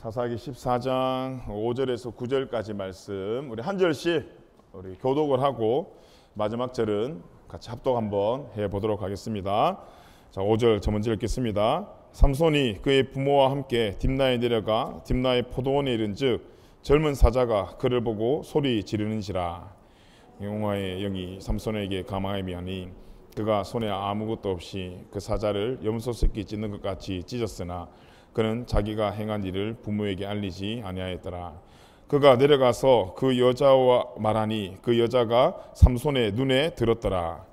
사사기 14장 5절에서 9절까지 말씀 우리 한 절씩 우리 교독을 하고 마지막 절은 같이 합독 한번 해보도록 하겠습니다. 자, 5절 저 먼저 읽겠습니다. 삼손이 그의 부모와 함께 딥나에 내려가 딥나의 포도원에 이른즉 젊은 사자가 그를 보고 소리 지르는지라. 여호와의 영이 삼손에게 감하여 하니 그가 손에 아무것도 없이 그 사자를 염소 새끼 찢는 것 같이 찢었으나 그는 자기가 행한 일을 부모에게 알리지 아니하였더라. 그가 내려가서 그 여자와 말하니 그 여자가 삼손의 눈에 들었더라.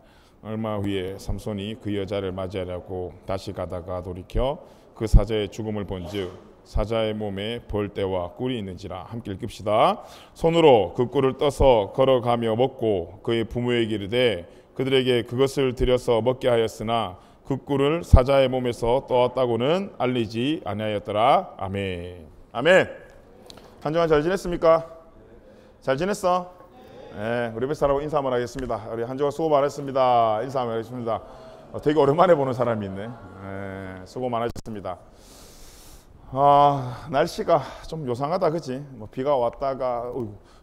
얼마 후에 삼손이 그 여자를 맞이하려고 다시 가다가 돌이켜 그 사자의 죽음을 본즉 사자의 몸에 벌떼와 꿀이 있는지라. 함께 읽읍시다. 손으로 그 꿀을 떠서 걸어가며 먹고 그의 부모에게 이르되 그들에게 그것을 들여서 먹게 하였으나 그 꿀을 사자의 몸에서 떠왔다고는 알리지 아니하였더라. 아멘. 아멘. 한 주간 잘 지냈습니까? 잘 지냈어? 네, 우리 뱃사람하고 인사 한번 하겠습니다. 우리 한 주간 수고 많았습니다. 인사 한번 하겠습니다. 되게 오랜만에 보는 사람이 있네. 네, 수고 많으셨습니다. 날씨가 좀 요상하다, 그치? 뭐 비가 왔다가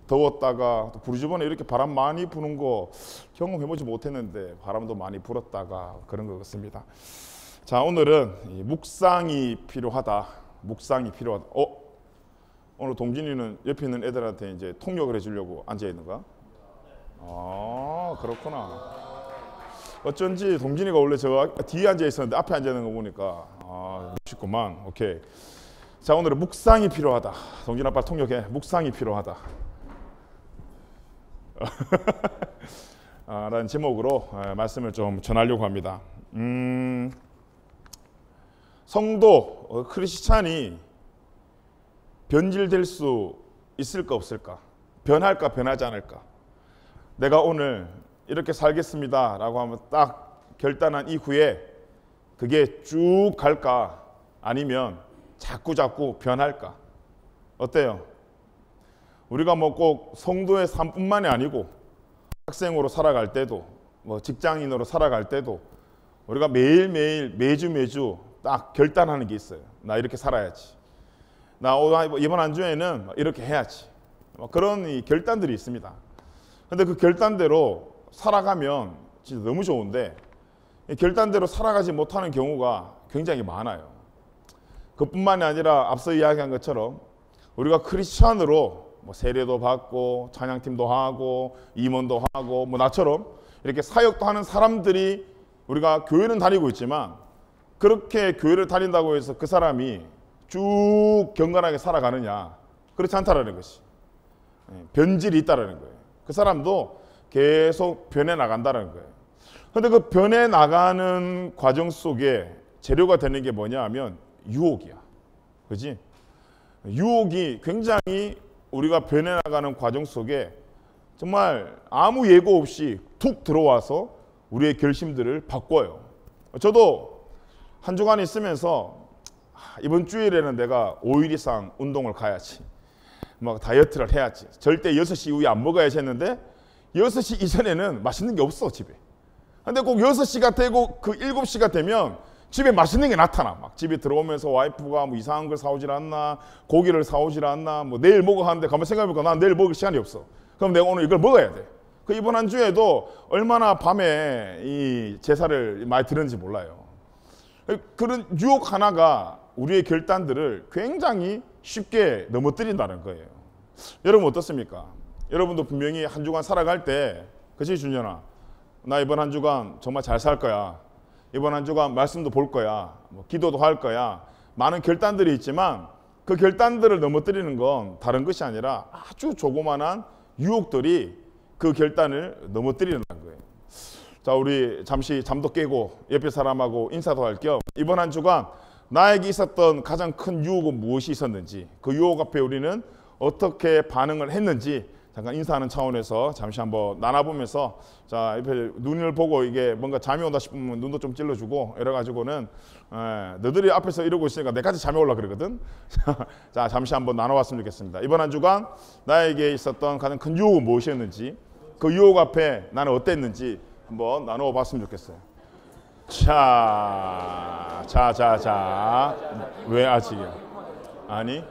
더웠다가 또 부르주번에 이렇게 바람 많이 부는 거 경험해보지 못했는데 바람도 많이 불었다가 그런 것 같습니다. 자, 오늘은 이 묵상이 필요하다. 묵상이 필요하다. 오늘 동진이는 옆에 있는 애들한테 이제 통역을 해주려고 앉아 있는 거야? 그렇구나. 어쩐지 동진이가 원래 저 뒤에 앉아 있었는데 앞에 앉아 있는 거 보니까 멋있구만. 오케이. 자, 오늘은 묵상이 필요하다. 동진 아빠 통역해. 묵상이 필요하다. 라는 제목으로 말씀을 좀 전하려고 합니다. 성도, 크리스찬이 변질될 수 있을까 없을까? 변할까 변하지 않을까? 내가 오늘 이렇게 살겠습니다 라고 하면 딱 결단한 이후에 그게 쭉 갈까? 아니면 자꾸 변할까? 어때요? 우리가 뭐 꼭 성도의 삶뿐만이 아니고 학생으로 살아갈 때도 뭐 직장인으로 살아갈 때도 우리가 매일매일 매주 딱 결단하는 게 있어요. 나 이렇게 살아야지. 나 이번 한 주에는 이렇게 해야지. 그런 이 결단들이 있습니다. 근데 그 결단대로 살아가면 진짜 너무 좋은데 결단대로 살아가지 못하는 경우가 굉장히 많아요. 그뿐만이 아니라 앞서 이야기한 것처럼 우리가 크리스찬으로 뭐 세례도 받고 찬양팀도 하고 임원도 하고 뭐 나처럼 이렇게 사역도 하는 사람들이 우리가 교회는 다니고 있지만 그렇게 교회를 다닌다고 해서 그 사람이 쭉 경건하게 살아가느냐? 그렇지 않다라는 것이. 변질이 있다라는 거예요. 그 사람도 계속 변해 나간다는 거예요. 그런데 그 변해 나가는 과정 속에 재료가 되는 게 뭐냐 하면 유혹이야. 그지? 유혹이 굉장히 우리가 변해나가는 과정 속에 정말 아무 예고 없이 툭 들어와서 우리의 결심들을 바꿔요. 저도 한 주간 있으면서 이번 주일에는 내가 5일 이상 운동을 가야지. 막 다이어트를 해야지. 절대 6시 이후에 안 먹어야지 했는데 6시 이전에는 맛있는 게 없어, 집에. 근데 꼭 6시가 되고 그 7시가 되면 집에 맛있는 게 나타나. 막 집에 들어오면서 와이프가 뭐 이상한 걸 사오질 않나, 고기를 사오질 않나, 뭐 내일 먹어 하는데 가만 생각해보니까 난 내일 먹을 시간이 없어. 그럼 내가 오늘 이걸 먹어야 돼. 그 이번 한 주에도 얼마나 밤에 이 제사를 많이 들었는지 몰라요. 그런 유혹 하나가 우리의 결단들을 굉장히 쉽게 넘어뜨린다는 거예요. 여러분 어떻습니까? 여러분도 분명히 한 주간 살아갈 때, 그치 준현아? 나 이번 한 주간 정말 잘 살 거야. 이번 한 주간 말씀도 볼 거야. 뭐 기도도 할 거야. 많은 결단들이 있지만 그 결단들을 넘어뜨리는 건 다른 것이 아니라 아주 조그만한 유혹들이 그 결단을 넘어뜨리는 거예요. 자, 우리 잠시 잠도 깨고 옆에 사람하고 인사도 할 겸 이번 한 주간 나에게 있었던 가장 큰 유혹은 무엇이 있었는지, 그 유혹 앞에 우리는 어떻게 반응을 했는지 잠깐 인사하는 차원에서 잠시 한번 나눠보면서, 자, 옆에 눈을 보고 이게 뭔가 잠이 온다 싶으면 눈도 좀 찔러주고 이래가지고는 너희들이 앞에서 이러고 있으니까 내까지 잠이 올라 그러거든. 자, 잠시 한번 나눠봤으면 좋겠습니다. 이번 한 주간 나에게 있었던 가장 큰 유혹은 무엇이었는지, 그 유혹 앞에 나는 어땠는지 한번 나누어 봤으면 좋겠어요. 자. 왜 아직이야? 아니,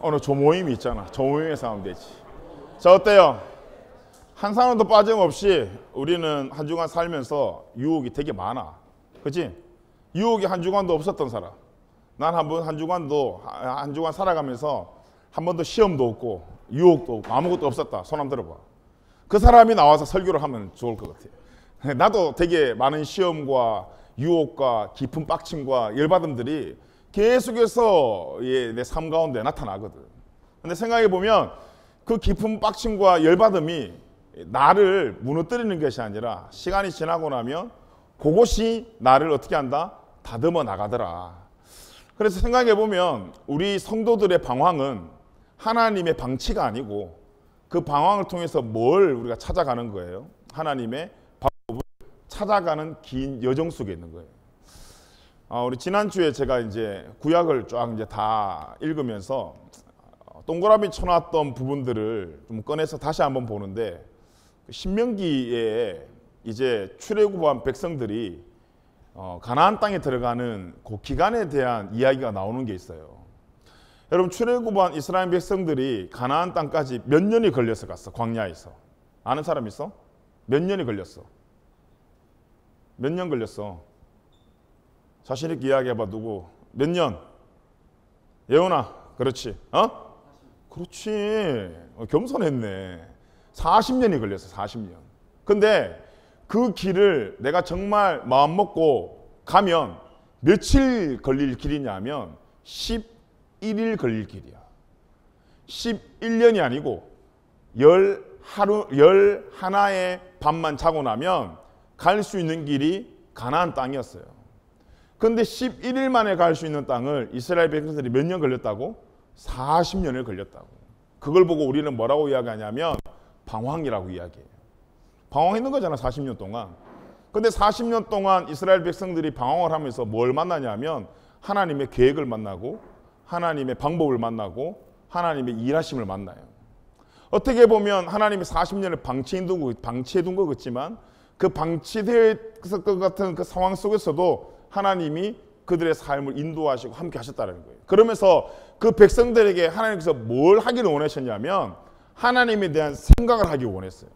오늘 조모임이 있잖아. 조모임에서 하면 되지. 자, 어때요? 한 사람도 빠짐없이 우리는 한 주간 살면서 유혹이 되게 많아. 그치? 유혹이 한 주간도 없었던 사람. 난 한 주간 살아가면서 한 번도 시험도 없고 유혹도 없고 아무것도 없었다. 손 한번 들어봐. 그 사람이 나와서 설교를 하면 좋을 것 같아. 나도 되게 많은 시험과 유혹과 깊은 빡침과 열받음들이 계속해서 내 삶 가운데 나타나거든. 근데 생각해 보면 그 깊은 빡침과 열받음이 나를 무너뜨리는 것이 아니라 시간이 지나고 나면 그것이 나를 어떻게 한다? 다듬어 나가더라. 그래서 생각해 보면 우리 성도들의 방황은 하나님의 방치가 아니고 그 방황을 통해서 뭘 우리가 찾아가는 거예요? 하나님의 방법을 찾아가는 긴 여정 속에 있는 거예요. 우리 지난주에 제가 이제 구약을 쫙 이제 다 읽으면서 동그라미 쳐놨던 부분들을 좀 꺼내서 다시 한번 보는데 신명기에 이제 출애굽한 백성들이 가나안 땅에 들어가는 그 기간에 대한 이야기가 나오는 게 있어요. 여러분, 출애굽한 이스라엘 백성들이 가나안 땅까지 몇 년이 걸려서 갔어? 광야에서. 아는 사람 있어? 몇 년이 걸렸어? 몇 년 걸렸어? 자신 있게 이야기해봐. 누구? 몇 년? 예원아, 그렇지. 그렇지. 겸손했네. 40년이 걸렸어. 40년. 근데 그 길을 내가 정말 마음 먹고 가면 며칠 걸릴 길이냐면 11일 걸릴 길이야. 11년이 아니고 11하의 밤만 자고 나면 갈 수 있는 길이 가나안 땅이었어요. 근데 11일 만에 갈 수 있는 땅을 이스라엘 백성들이 몇 년 걸렸다고? 40년을 걸렸다고. 그걸 보고 우리는 뭐라고 이야기하냐면 방황이라고 이야기해요. 방황했는 거잖아, 40년 동안. 근데 40년 동안 이스라엘 백성들이 방황을 하면서 뭘 만나냐면 하나님의 계획을 만나고 하나님의 방법을 만나고 하나님의 일하심을 만나요. 어떻게 보면 하나님이 40년을 방치해둔 것 같지만 그 방치될 것 같은 그 상황 속에서도 하나님이 그들의 삶을 인도하시고 함께 하셨다는 거예요. 그러면서 그 백성들에게 하나님께서 뭘 하기를 원하셨냐면 하나님에 대한 생각을 하기 원했어요.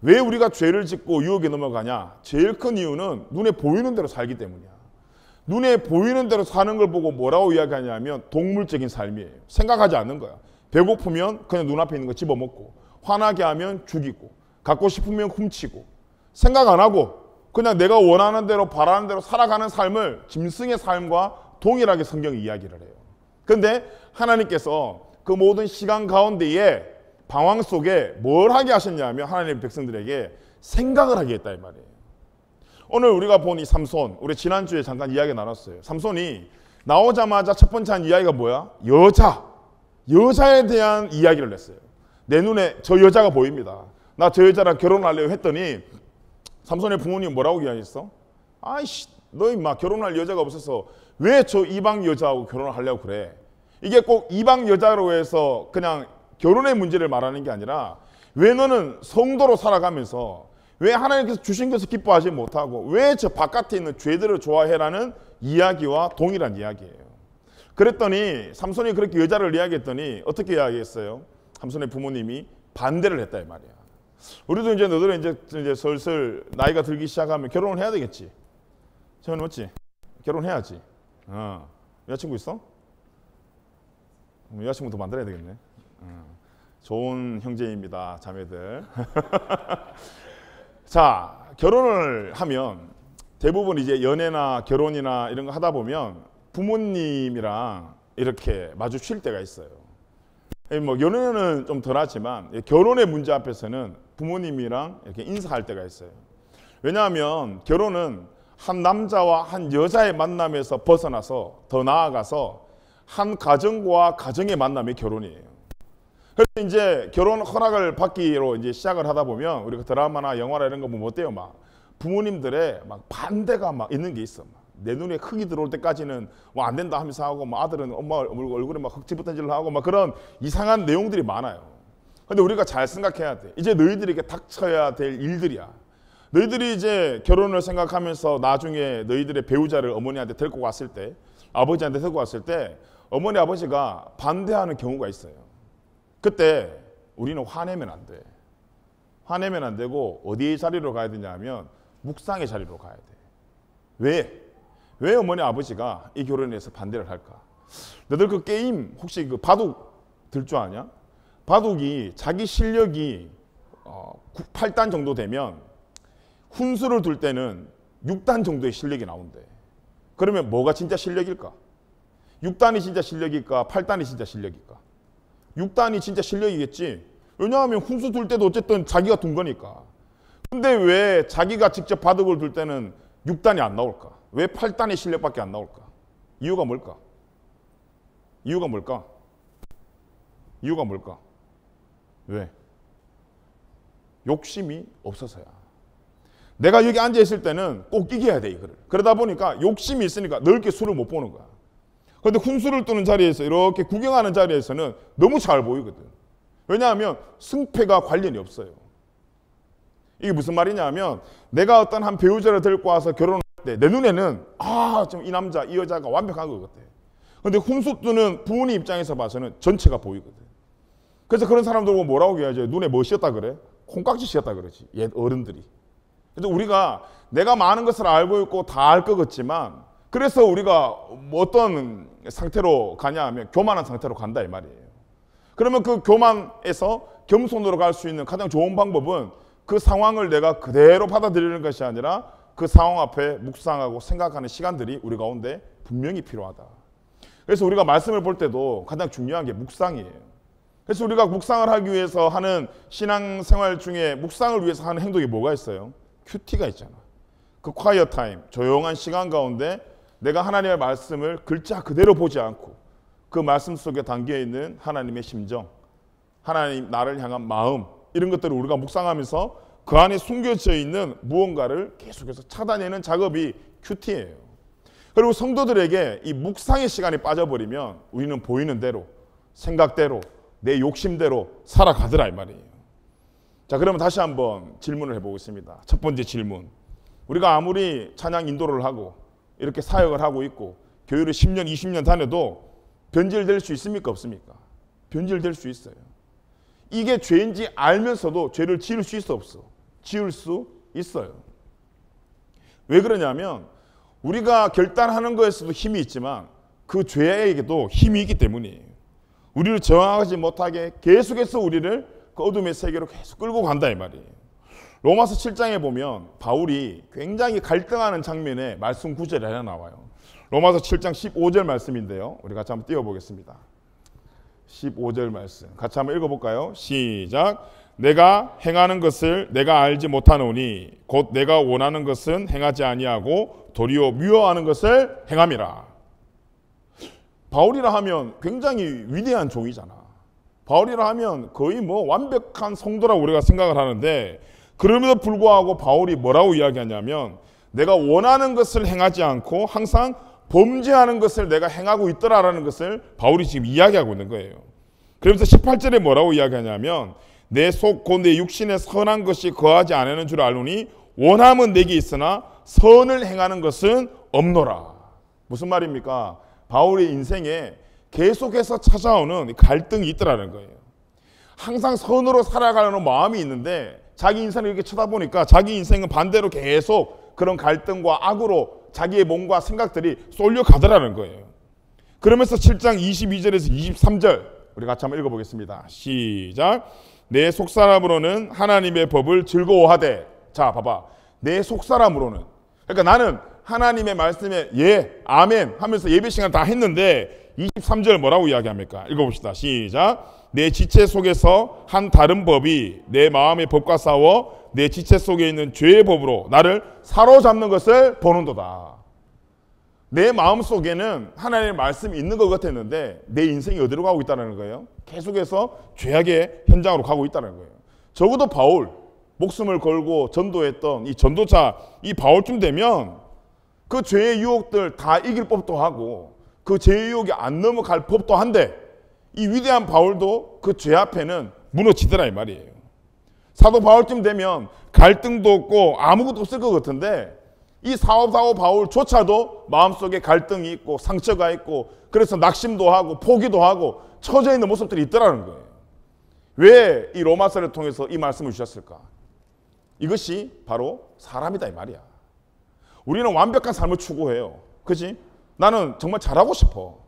왜 우리가 죄를 짓고 유혹에 넘어가냐? 제일 큰 이유는 눈에 보이는 대로 살기 때문이야. 눈에 보이는 대로 사는 걸 보고 뭐라고 이야기하냐면 동물적인 삶이에요. 생각하지 않는 거야. 배고프면 그냥 눈앞에 있는 거 집어먹고, 화나게 하면 죽이고, 갖고 싶으면 훔치고, 생각 안 하고 그냥 내가 원하는 대로 바라는 대로 살아가는 삶을 짐승의 삶과 동일하게 성경이 이야기를 해요. 그런데 하나님께서 그 모든 시간 가운데에 방황 속에 뭘 하게 하셨냐면 하나님의 백성들에게 생각을 하게 했다 이 말이에요. 오늘 우리가 본 이 삼손, 우리 지난주에 잠깐 이야기 나눴어요. 삼손이 나오자마자 첫 번째 한 이야기가 뭐야? 여자에 대한 이야기를 했어요. 내 눈에 저 여자가 보입니다. 나 저 여자랑 결혼하려고 했더니 삼손의 부모님이 뭐라고 이야기했어? 아이씨, 너 임마 결혼할 여자가 없어서 왜 저 이방 여자하고 결혼을 하려고 그래? 이게 꼭 이방 여자로 해서 그냥 결혼의 문제를 말하는 게 아니라 왜 너는 성도로 살아가면서 왜 하나님께서 주신 것을 기뻐하지 못하고 왜 저 바깥에 있는 죄들을 좋아해라는 이야기와 동일한 이야기예요. 그랬더니 삼손이 그렇게 여자를 이야기했더니 어떻게 이야기했어요? 삼손의 부모님이 반대를 했다 이 말이야. 우리도 이제 너들은 이제 슬슬 나이가 들기 시작하면 결혼을 해야 되겠지. 저는 맞지? 결혼해야지. 여자친구 있어? 여자친구 더 만들어야 되겠네. 좋은 형제입니다, 자매들. 자, 결혼을 하면 대부분 이제 연애나 결혼이나 이런 거 하다 보면 부모님이랑 이렇게 마주칠 때가 있어요. 뭐 연애는 좀 덜하지만 결혼의 문제 앞에서는 부모님이랑 이렇게 인사할 때가 있어요. 왜냐하면 결혼은 한 남자와 한 여자의 만남에서 벗어나서 더 나아가서 한 가정과 가정의 만남이 결혼이에요. 그래서 이제 결혼 허락을 받기로 이제 시작을 하다 보면 우리가 드라마나 영화나 이런 거 보면 어때요? 막 부모님들의 막 반대가 막 있는 게 있어. 내 눈에 흙이 들어올 때까지는 뭐 안 된다 하면서 하고, 막 아들은 엄마 얼굴에 막 흙집어던지려 하고 막 그런 이상한 내용들이 많아요. 근데 우리가 잘 생각해야 돼. 이제 너희들에게 닥쳐야 될 일들이야. 너희들이 이제 결혼을 생각하면서 나중에 너희들의 배우자를 어머니한테 데리고 왔을 때, 아버지한테 데리고 왔을 때 어머니 아버지가 반대하는 경우가 있어요. 그때 우리는 화내면 안 돼. 화내면 안 되고 어디의 자리로 가야 되냐 하면 묵상의 자리로 가야 돼. 왜? 왜 어머니 아버지가 이 결혼에 대해서 반대를 할까? 너들 그 게임 혹시 그 바둑 들 줄 아냐? 바둑이 자기 실력이 8단 정도 되면 훈수를 둘 때는 6단 정도의 실력이 나온대. 그러면 뭐가 진짜 실력일까? 6단이 진짜 실력일까? 8단이 진짜 실력일까? 6단이 진짜 실력이겠지. 왜냐하면 훈수 둘 때도 어쨌든 자기가 둔 거니까. 근데 왜 자기가 직접 바둑을 둘 때는 6단이 안 나올까? 왜 8단의 실력밖에 안 나올까? 이유가 뭘까? 이유가 뭘까? 이유가 뭘까? 왜? 욕심이 없어서야. 내가 여기 앉아있을 때는 꼭 이겨야 돼, 이거를. 그러다 보니까 욕심이 있으니까 넓게 수를 못 보는 거야. 그런데 훈수를 두는 자리에서 이렇게 구경하는 자리에서는 너무 잘 보이거든. 왜냐하면 승패가 관련이 없어요. 이게 무슨 말이냐 하면 내가 어떤 한 배우자를 데리고 와서 결혼할 때 내 눈에는 좀 이 남자, 이 여자가 완벽한 것 같아. 그런데 훈수 두는 부모님 입장에서 봐서는 전체가 보이거든. 그래서 그런 사람들 보고 뭐라고 얘기하죠? 눈에 뭐 씌었다 그래? 콩깍지 씌었다 그러지. 옛 어른들이. 그래서 우리가 내가 많은 것을 알고 있고 다 알 것 같지만 그래서 우리가 어떤 상태로 가냐 하면 교만한 상태로 간다 이 말이에요. 그러면 그 교만에서 겸손으로 갈 수 있는 가장 좋은 방법은 그 상황을 내가 그대로 받아들이는 것이 아니라 그 상황 앞에 묵상하고 생각하는 시간들이 우리 가운데 분명히 필요하다. 그래서 우리가 말씀을 볼 때도 가장 중요한 게 묵상이에요. 그래서 우리가 묵상을 하기 위해서 하는 신앙생활 중에 묵상을 위해서 하는 행동이 뭐가 있어요? 큐티가 있잖아. 그 콰이어 타임, 조용한 시간 가운데 내가 하나님의 말씀을 글자 그대로 보지 않고 그 말씀 속에 담겨있는 하나님의 심정, 하나님 나를 향한 마음 이런 것들을 우리가 묵상하면서 그 안에 숨겨져 있는 무언가를 계속해서 찾아내는 작업이 큐티예요. 그리고 성도들에게 이 묵상의 시간이 빠져버리면 우리는 보이는 대로, 생각대로, 내 욕심대로 살아가더라 이 말이에요. 자, 그러면 다시 한번 질문을 해보겠습니다. 첫 번째 질문. 우리가 아무리 찬양 인도를 하고 이렇게 사역을 하고 있고 교회를 10년, 20년 다녀도 변질될 수 있습니까? 없습니까? 변질될 수 있어요. 이게 죄인지 알면서도 죄를 지을 수 있어 없어? 지을 수 있어요. 왜 그러냐면 우리가 결단하는 것에서도 힘이 있지만 그 죄에게도 힘이 있기 때문이에요. 우리를 저항하지 못하게 계속해서 우리를 그 어둠의 세계로 계속 끌고 간다 이 말이에요. 로마서 7장에 보면 바울이 굉장히 갈등하는 장면에 말씀 구절이 하나 나와요. 로마서 7장 15절 말씀인데요. 우리 같이 한번 띄워보겠습니다. 15절 말씀 같이 한번 읽어볼까요? 시작. 내가 행하는 것을 내가 알지 못하노니 곧 내가 원하는 것은 행하지 아니하고 도리어 미워하는 것을 행함이라. 바울이라 하면 굉장히 위대한 종이잖아. 바울이라 하면 거의 뭐 완벽한 성도라고 우리가 생각을 하는데 그럼에도 불구하고 바울이 뭐라고 이야기하냐면 내가 원하는 것을 행하지 않고 항상 범죄하는 것을 내가 행하고 있더라라는 것을 바울이 지금 이야기하고 있는 거예요. 그러면서 18절에 뭐라고 이야기하냐면 내 속 곧 내 육신에 선한 것이 거하지 않는 줄 알노니 원함은 내게 있으나 선을 행하는 것은 없노라. 무슨 말입니까? 바울의 인생에 계속해서 찾아오는 갈등이 있더라는 거예요. 항상 선으로 살아가려는 마음이 있는데 자기 인생을 이렇게 쳐다보니까 자기 인생은 반대로 계속 그런 갈등과 악으로 자기의 몸과 생각들이 쏠려가더라는 거예요. 그러면서 7장 22절에서 23절 우리 같이 한번 읽어보겠습니다. 시작. 내 속사람으로는 하나님의 법을 즐거워하되. 자, 봐봐. 내 속사람으로는. 그러니까 나는 하나님의 말씀에 예, 아멘 하면서 예배 시간 다 했는데 23절 뭐라고 이야기합니까? 읽어봅시다. 시작. 내 지체 속에서 한 다른 법이 내 마음의 법과 싸워 내 지체 속에 있는 죄의 법으로 나를 사로잡는 것을 보는도다. 내 마음 속에는 하나님의 말씀이 있는 것 같았는데 내 인생이 어디로 가고 있다는 거예요? 계속해서 죄악의 현장으로 가고 있다는 거예요. 적어도 바울, 목숨을 걸고 전도했던 이 전도자 이 바울쯤 되면 그 죄의 유혹들 다 이길 법도 하고 그 죄의 유혹이 안 넘어갈 법도 한데 이 위대한 바울도 그 죄 앞에는 무너지더라 이 말이에요. 사도 바울쯤 되면 갈등도 없고 아무것도 없을 것 같은데 이 사도 바울조차도 마음속에 갈등이 있고 상처가 있고 그래서 낙심도 하고 포기도 하고 처져 있는 모습들이 있더라는 거예요. 왜 이 로마서를 통해서 이 말씀을 주셨을까? 이것이 바로 사람이다 이 말이야. 우리는 완벽한 삶을 추구해요. 그지? 나는 정말 잘하고 싶어.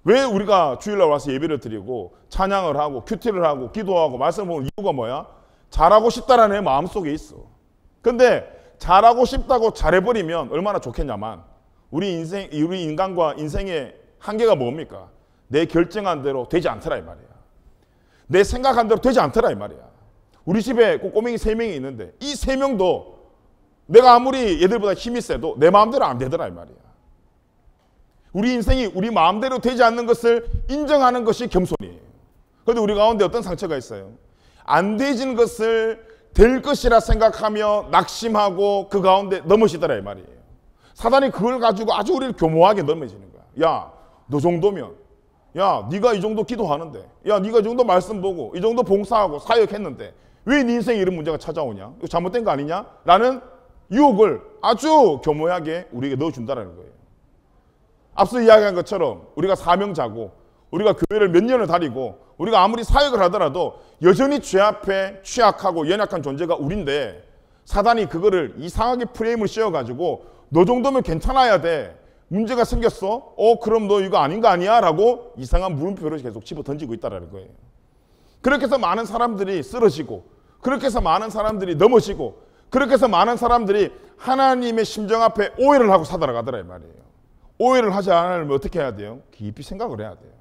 왜 우리가 주일날 와서 예배를 드리고 찬양을 하고 큐티를 하고 기도하고 말씀을 보는 이유가 뭐야? 잘하고 싶다라는 내 마음속에 있어. 근데 잘하고 싶다고 잘해버리면 얼마나 좋겠냐만 우리 인간과 인생의 한계가 뭡니까? 내 결정한 대로 되지 않더라 이 말이야. 내 생각한 대로 되지 않더라 이 말이야. 우리 집에 꼬맹이 3명이 있는데 이 3명도 내가 아무리 얘들보다 힘이 세도 내 마음대로 안 되더라 이 말이야. 우리 인생이 우리 마음대로 되지 않는 것을 인정하는 것이 겸손이에요. 그런데 우리 가운데 어떤 상처가 있어요? 안 되진 것을 될 것이라 생각하며 낙심하고 그 가운데 넘어지더라 이 말이에요. 사단이 그걸 가지고 아주 우리를 교묘하게 넘어지는 거야. 야, 너 정도면, 야, 네가 이 정도 기도하는데, 야, 네가 이 정도 말씀 보고, 이 정도 봉사하고 사역했는데 왜 네 인생에 이런 문제가 찾아오냐? 이거 잘못된 거 아니냐? 라는 유혹을 아주 교묘하게 우리에게 넣어준다는 거예요. 앞서 이야기한 것처럼 우리가 사명자고 우리가 교회를 몇 년을 다니고 우리가 아무리 사역을 하더라도 여전히 죄 앞에 취약하고 연약한 존재가 우린데 사단이 그거를 이상하게 프레임을 씌워가지고 너 정도면 괜찮아야 돼. 문제가 생겼어? 그럼 너 이거 아닌 거 아니야? 라고 이상한 물음표를 계속 집어 던지고 있다는 거예요. 그렇게 해서 많은 사람들이 쓰러지고 그렇게 해서 많은 사람들이 넘어지고 그렇게 해서 많은 사람들이 하나님의 심정 앞에 오해를 하고 살아가더라 이 말이에요. 오해를 하지 않으면 어떻게 해야 돼요? 깊이 생각을 해야 돼요.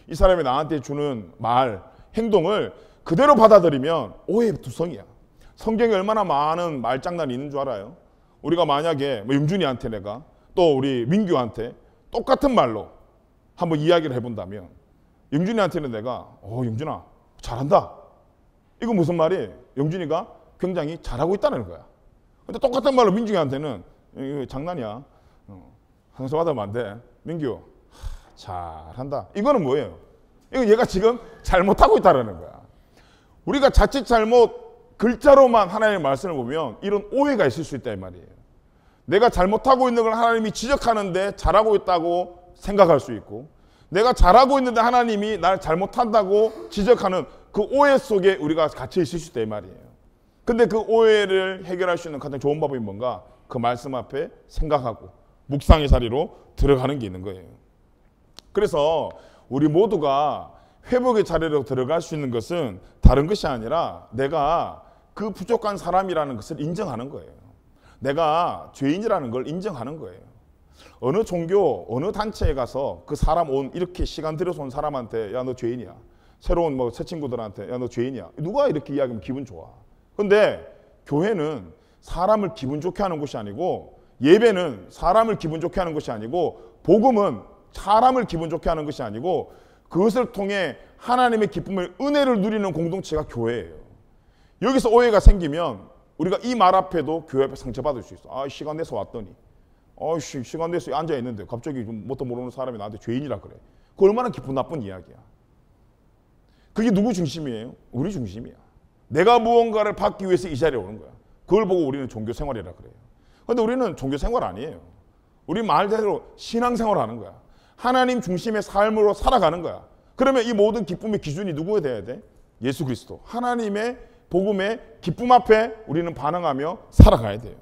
이 사람이 나한테 주는 말, 행동을 그대로 받아들이면 오해의 두성이야. 성경에 얼마나 많은 말장난이 있는 줄 알아요? 우리가 만약에 영준이한테 내가 또 우리 민규한테 똑같은 말로 한번 이야기를 해본다면 영준이한테는 내가 영준아 잘한다. 이거 무슨 말이에요? 영준이가 굉장히 잘하고 있다는 거야. 근데 똑같은 말로 민규한테는 이거 장난이야. 상처받으면 안 돼. 민규 잘한다. 이거는 뭐예요? 이거 얘가 지금 잘못하고 있다는 거야. 우리가 자칫 잘못 글자로만 하나님의 말씀을 보면 이런 오해가 있을 수 있다 이 말이에요. 내가 잘못하고 있는 걸 하나님이 지적하는데 잘하고 있다고 생각할 수 있고 내가 잘하고 있는데 하나님이 날 잘못한다고 지적하는 그 오해 속에 우리가 갇혀 있을 수 있다 이 말이에요. 근데 그 오해를 해결할 수 있는 가장 좋은 방법이 뭔가? 그 말씀 앞에 생각하고 묵상의 자리로 들어가는 게 있는 거예요. 그래서 우리 모두가 회복의 자리로 들어갈 수 있는 것은 다른 것이 아니라 내가 그 부족한 사람이라는 것을 인정하는 거예요. 내가 죄인이라는 걸 인정하는 거예요. 어느 종교, 어느 단체에 가서 그 사람 이렇게 시간 들여서 온 사람한테 야, 너 죄인이야. 새로운 새 친구들한테 야, 너 죄인이야. 누가 이렇게 이야기하면 기분 좋아. 근데 교회는 사람을 기분 좋게 하는 곳이 아니고 예배는 사람을 기분 좋게 하는 것이 아니고 복음은 사람을 기분 좋게 하는 것이 아니고 그것을 통해 하나님의 기쁨을 은혜를 누리는 공동체가 교회예요. 여기서 오해가 생기면 우리가 이 말 앞에도 교회 앞에 상처받을 수 있어. 시간 내서 왔더니 시간 내서 앉아있는데 갑자기 뭣도 모르는 사람이 나한테 죄인이라 그래. 그거 얼마나 기분 나쁜 이야기야. 그게 누구 중심이에요? 우리 중심이야. 내가 무언가를 받기 위해서 이 자리에 오는 거야. 그걸 보고 우리는 종교생활이라 그래요. 그런데 우리는 종교생활 아니에요. 우리 말대로 신앙생활을 하는 거야. 하나님 중심의 삶으로 살아가는 거야. 그러면 이 모든 기쁨의 기준이 누구에 돼야 돼? 예수 그리스도. 하나님의 복음의 기쁨 앞에 우리는 반응하며 살아가야 돼요.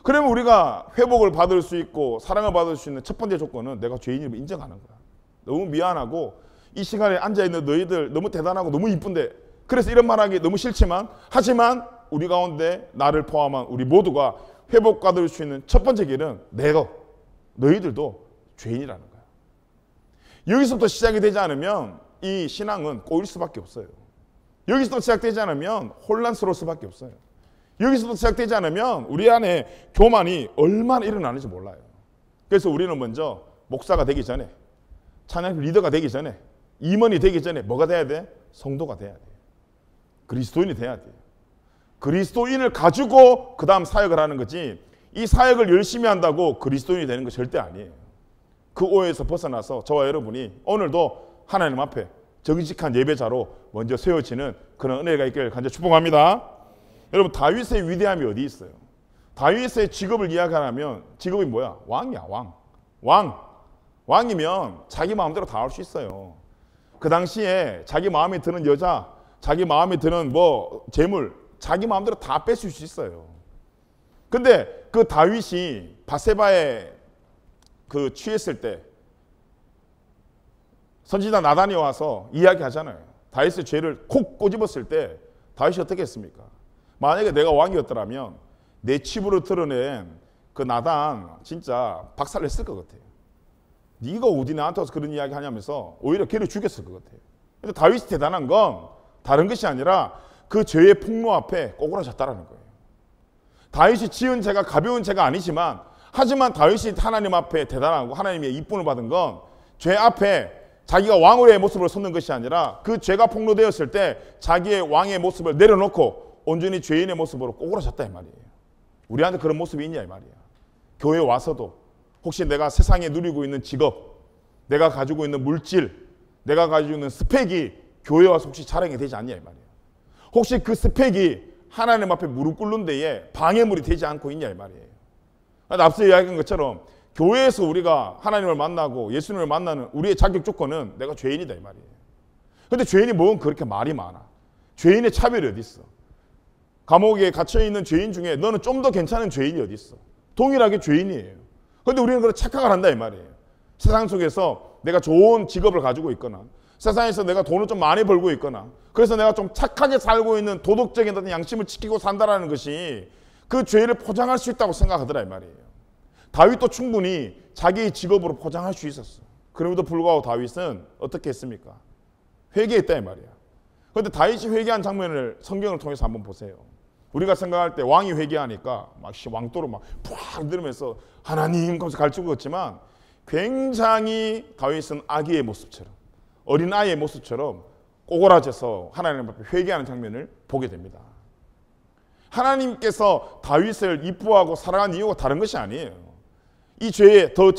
그러면 우리가 회복을 받을 수 있고 사랑을 받을 수 있는 첫 번째 조건은 내가 죄인임을 인정하는 거야. 너무 미안하고 이 시간에 앉아있는 너희들 너무 대단하고 너무 이쁜데 그래서 이런 말하기 너무 싫지만 하지만 우리 가운데 나를 포함한 우리 모두가 회복받을 수 있는 첫 번째 길은 너희들도 죄인이라는 거야. 여기서부터 시작이 되지 않으면 이 신앙은 꼬일 수밖에 없어요. 여기서부터 시작되지 않으면 혼란스러울 수밖에 없어요. 여기서부터 시작되지 않으면 우리 안에 교만이 얼마나 일어나는지 몰라요. 그래서 우리는 먼저 목사가 되기 전에 찬양 리더가 되기 전에 임원이 되기 전에 뭐가 돼야 돼? 성도가 돼야 돼. 그리스도인이 돼야 돼. 그리스도인을 가지고 그 다음 사역을 하는 거지 이 사역을 열심히 한다고 그리스도인이 되는 거 절대 아니에요. 그 오해에서 벗어나서 저와 여러분이 오늘도 하나님 앞에 정직한 예배자로 먼저 세워지는 그런 은혜가 있기를 간절히 축복합니다. 여러분 다윗의 위대함이 어디 있어요? 다윗의 직업을 이야기하면 직업이 뭐야? 왕이야 왕. 왕이면 자기 마음대로 다 할 수 있어요. 그 당시에 자기 마음에 드는 여자, 자기 마음에 드는 뭐 재물, 자기 마음대로 다 뺏을 수 있어요. 근데 그 다윗이 바세바에 그 취했을 때 선지자 나단이 와서 이야기하잖아요. 다윗의 죄를 콕 꼬집었을 때 다윗이 어떻게 했습니까? 만약에 내가 왕이었더라면 내 치부를 드러낸 그 나단 진짜 박살냈을 것 같아요. 네가 어디 나한테 와서 그런 이야기 하냐면서 오히려 걔를 죽였을 것 같아요. 근데 다윗이 대단한 건 다른 것이 아니라 그 죄의 폭로 앞에 꼬꾸라졌다라는 거예요. 다윗이 지은 죄가 가벼운 죄가 아니지만 하지만 다윗이 하나님 앞에 대단하고 하나님의 이쁨을 받은 건 죄 앞에 자기가 왕의 모습으로 섰는 것이 아니라 그 죄가 폭로되었을 때 자기의 왕의 모습을 내려놓고 온전히 죄인의 모습으로 꼬꾸라졌다 이 말이에요. 우리한테 그런 모습이 있냐 이 말이에요. 교회에 와서도 혹시 내가 세상에 누리고 있는 직업, 내가 가지고 있는 물질, 내가 가지고 있는 스펙이 교회에 와서 혹시 자랑이 되지 않냐 이 말이에요. 혹시 그 스펙이 하나님 앞에 무릎 꿇는 데에 방해물이 되지 않고 있냐 이 말이에요. 앞서 이야기한 것처럼 교회에서 우리가 하나님을 만나고 예수님을 만나는 우리의 자격 조건은 내가 죄인이다 이 말이에요. 근데 죄인이 뭔 그렇게 말이 많아. 죄인의 차별이 어디 있어? 감옥에 갇혀있는 죄인 중에 너는 좀 더 괜찮은 죄인이 어디 있어? 동일하게 죄인이에요. 근데 우리는 그런 착각을 한다 이 말이에요. 세상 속에서 내가 좋은 직업을 가지고 있거나 세상에서 내가 돈을 좀 많이 벌고 있거나 그래서 내가 좀 착하게 살고 있는 도덕적인 어떤 양심을 지키고 산다라는 것이 그 죄를 포장할 수 있다고 생각하더라 이 말이에요. 다윗도 충분히 자기의 직업으로 포장할 수 있었어. 그럼에도 불구하고 다윗은 어떻게 했습니까? 회개했다 이 말이야. 그런데 다윗이 회개한 장면을 성경을 통해서 한번 보세요. 우리가 생각할 때 왕이 회개하니까 막 왕도로 막 푹 들으면서 하나님 하면서 갈치고 걷지만 굉장히 다윗은 아기의 모습처럼 어린아이의 모습처럼 꼬그라져서 하나님 앞에 회개하는 장면을 보게 됩니다. 하나님께서 다윗을 이뻐하고 사랑한 이유가 다른 것이 아니에요. 이 죄에 더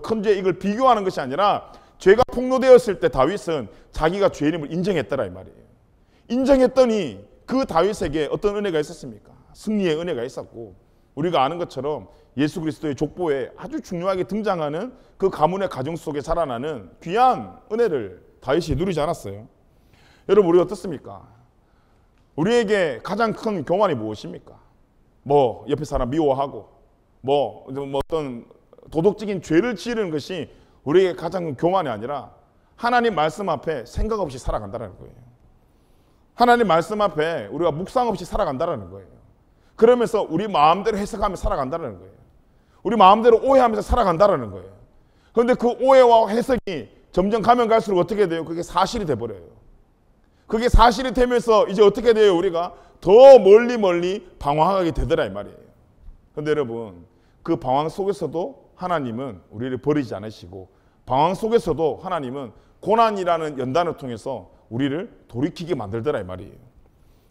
큰 죄 이걸 비교하는 것이 아니라 죄가 폭로되었을 때 다윗은 자기가 죄인임을 인정했더라 이 말이에요. 인정했더니 그 다윗에게 어떤 은혜가 있었습니까? 승리의 은혜가 있었고 우리가 아는 것처럼 예수 그리스도의 족보에 아주 중요하게 등장하는 그 가문의 가정 속에 자라나는 귀한 은혜를 다윗이 누리지 않았어요. 여러분 우리 어떻습니까? 우리에게 가장 큰 교만이 무엇입니까? 뭐 옆에 사람 미워하고 뭐 어떤 도덕적인 죄를 지르는 것이 우리에게 가장 큰 교만이 아니라 하나님 말씀 앞에 생각 없이 살아간다는 거예요. 하나님 말씀 앞에 우리가 묵상 없이 살아간다는 거예요. 그러면서 우리 마음대로 해석하며 살아간다는 거예요. 우리 마음대로 오해하면서 살아간다는 거예요. 그런데 그 오해와 해석이 점점 가면 갈수록 어떻게 돼요? 그게 사실이 돼버려요. 그게 사실이 되면서 이제 어떻게 돼요? 우리가 더 멀리 방황하게 되더라 이 말이에요. 그런데 여러분 그 방황 속에서도 하나님은 우리를 버리지 않으시고 방황 속에서도 하나님은 고난이라는 연단을 통해서 우리를 돌이키게 만들더라 이 말이에요.